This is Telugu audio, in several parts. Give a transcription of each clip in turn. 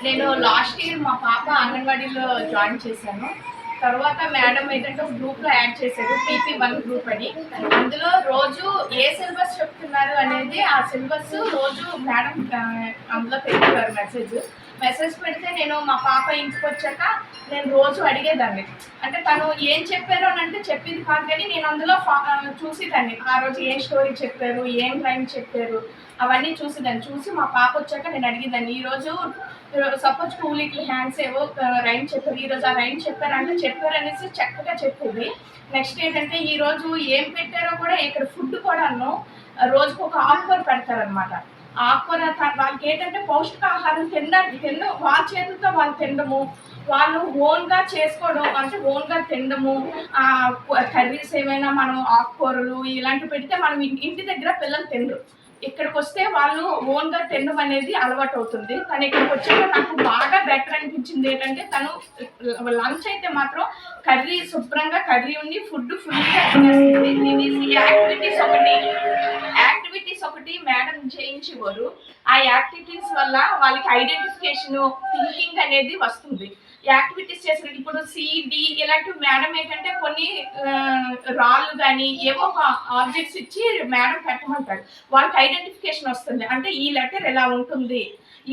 నేను లాస్ట్ ఇయర్ మా పాప అంగన్వాడీలో జాయిన్ చేశాను. తర్వాత మేడం ఏంటంటే గ్రూప్లో యాడ్ చేశారు, PP1 గ్రూప్ అని. అందులో రోజు ఏ సిలబస్ చెప్తున్నారు అనేది ఆ సిలబస్ రోజు మేడం అందులో పెట్టేవారు మెసేజ్ పెడితే నేను మా పాప ఇంటికి వచ్చాక నేను రోజు అడిగేదాన్ని. అంటే తను ఏం చెప్పారు అని అంటే చెప్పేది కాదు, కానీ నేను అందులో చూసేదాన్ని. ఆ రోజు ఏం స్టోరీ చెప్పారు, ఏం రైమ్ చెప్పారు, అవన్నీ చూసేదాన్ని. చూసి మా పాప వచ్చాక నేను అడిగేదాన్ని, ఈరోజు సపోజ్ 2 లిటిల్ హ్యాండ్స్ ఏవో రైమ్ చెప్పారు, ఈరోజు ఆ రైమ్ చెప్పారంటే చెప్పారు అనేసి చక్కగా చెప్పేది. నెక్స్ట్ ఏంటంటే ఈరోజు ఏం పెట్టారో కూడా, ఇక్కడ ఫుడ్ కూడాను రోజుకు ఒక ఆకుకూర పెడతారనమాట. ఆకుకూర వాళ్ళకి ఏంటంటే పౌష్టికాహారం తినడం వాళ్ళ చేతులతో వాళ్ళు తినడము, వాళ్ళు ఓన్గా చేసుకోవడం, అంటే ఓన్గా తినడము. కర్రీస్ ఏమైనా మనం ఆకుకూరలు ఇలాంటివి పెడితే మనం ఇంటి దగ్గర పిల్లలు తినరు. ఇక్కడికి వస్తే వాళ్ళు ఓన్గా తినడం అనేది అలవాటు అవుతుంది. తను ఇక్కడికి వచ్చాక నాకు బాగా బెటర్ అనిపించింది ఏంటంటే, తను లంచ్ అయితే మాత్రం కర్రీ శుభ్రంగా కర్రీ ఉండి ఫుడ్ ఫుల్గా తినేస్తుంది. యాక్టివిటీస్ ఒకటి మేడం చేయించేవారు. ఆ యాక్టివిటీస్ వల్ల వాళ్ళకి ఐడెంటిఫికేషన్, థింకింగ్ అనేది వస్తుంది. యాక్టివిటీస్ చేసిన ఇప్పుడు CD ఇలాంటివి మేడం ఏంటంటే కొన్ని రాళ్ళు కానీ ఏవో ఒక ఆబ్జెక్ట్స్ ఇచ్చి మేడం పెట్టమంటారు. వాళ్ళకి ఐడెంటిఫికేషన్ వస్తుంది. అంటే ఈ లెటర్ ఎలా ఉంటుంది,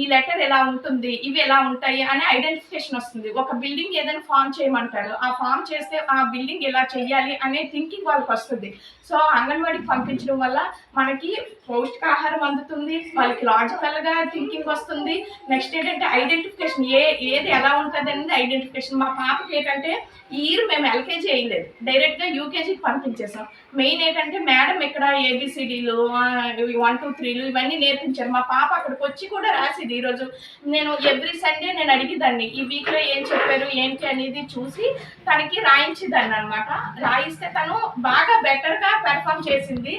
ఈ లెటర్ ఎలా ఉంటుంది, ఇవి ఎలా ఉంటాయి అనే ఐడెంటిఫికేషన్ వస్తుంది. ఒక బిల్డింగ్ ఏదైనా ఫామ్ చేయమంటారు, ఆ ఫామ్ చేస్తే ఆ బిల్డింగ్ ఎలా చేయాలి అనే థింకింగ్ వాళ్ళకి వస్తుంది. సో అంగన్వాడీకి పంపించడం వల్ల మనకి పౌష్టికాహారం అందుతుంది, వాళ్ళకి లాజికల్గా థింకింగ్ వస్తుంది. నెక్స్ట్ ఏంటంటే ఐడెంటిఫికేషన్, ఏది ఎలా ఉంటుంది అనేది ఐడెంటిఫికేషన్. మా పాపకి ఏంటంటే ఈ ఇయర్ మేము LKG వేయలేదు, డైరెక్ట్గా UKGకి పంపించేసాం. మెయిన్ ఏంటంటే మేడం ఇక్కడ ABCDలు 1 2 3లు ఇవన్నీ నేర్పించారు. మా పాప అక్కడికి వచ్చి కూడా రాసేది. ఈరోజు నేను ఎవ్రీ సండే నేను అడిగేదాన్ని, ఈ వీక్లో ఏం చెప్పారు ఏంటి అనేది చూసి తనకి రాయించేదాన్ని అనమాట. రాయిస్తే తను బాగా బెటర్గా పెర్ఫామ్ చేసింది.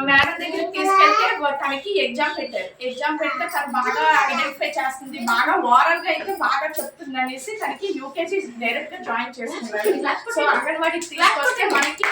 మేడం దగ్గరికి తీసుకెళ్తే తనకి ఎగ్జామ్ పెట్టారు. ఎగ్జామ్ పెడితే తను బాగా ఐడెంటిఫై చేస్తుంది, బాగా ఓరల్గా అయితే బాగా చెప్తుంది అనేసి తనకి UKG డైరెక్ట్గా జాయిన్ చేస్తున్నారు. సో అంగన్వాడీకి తీసుకొస్తే మనకి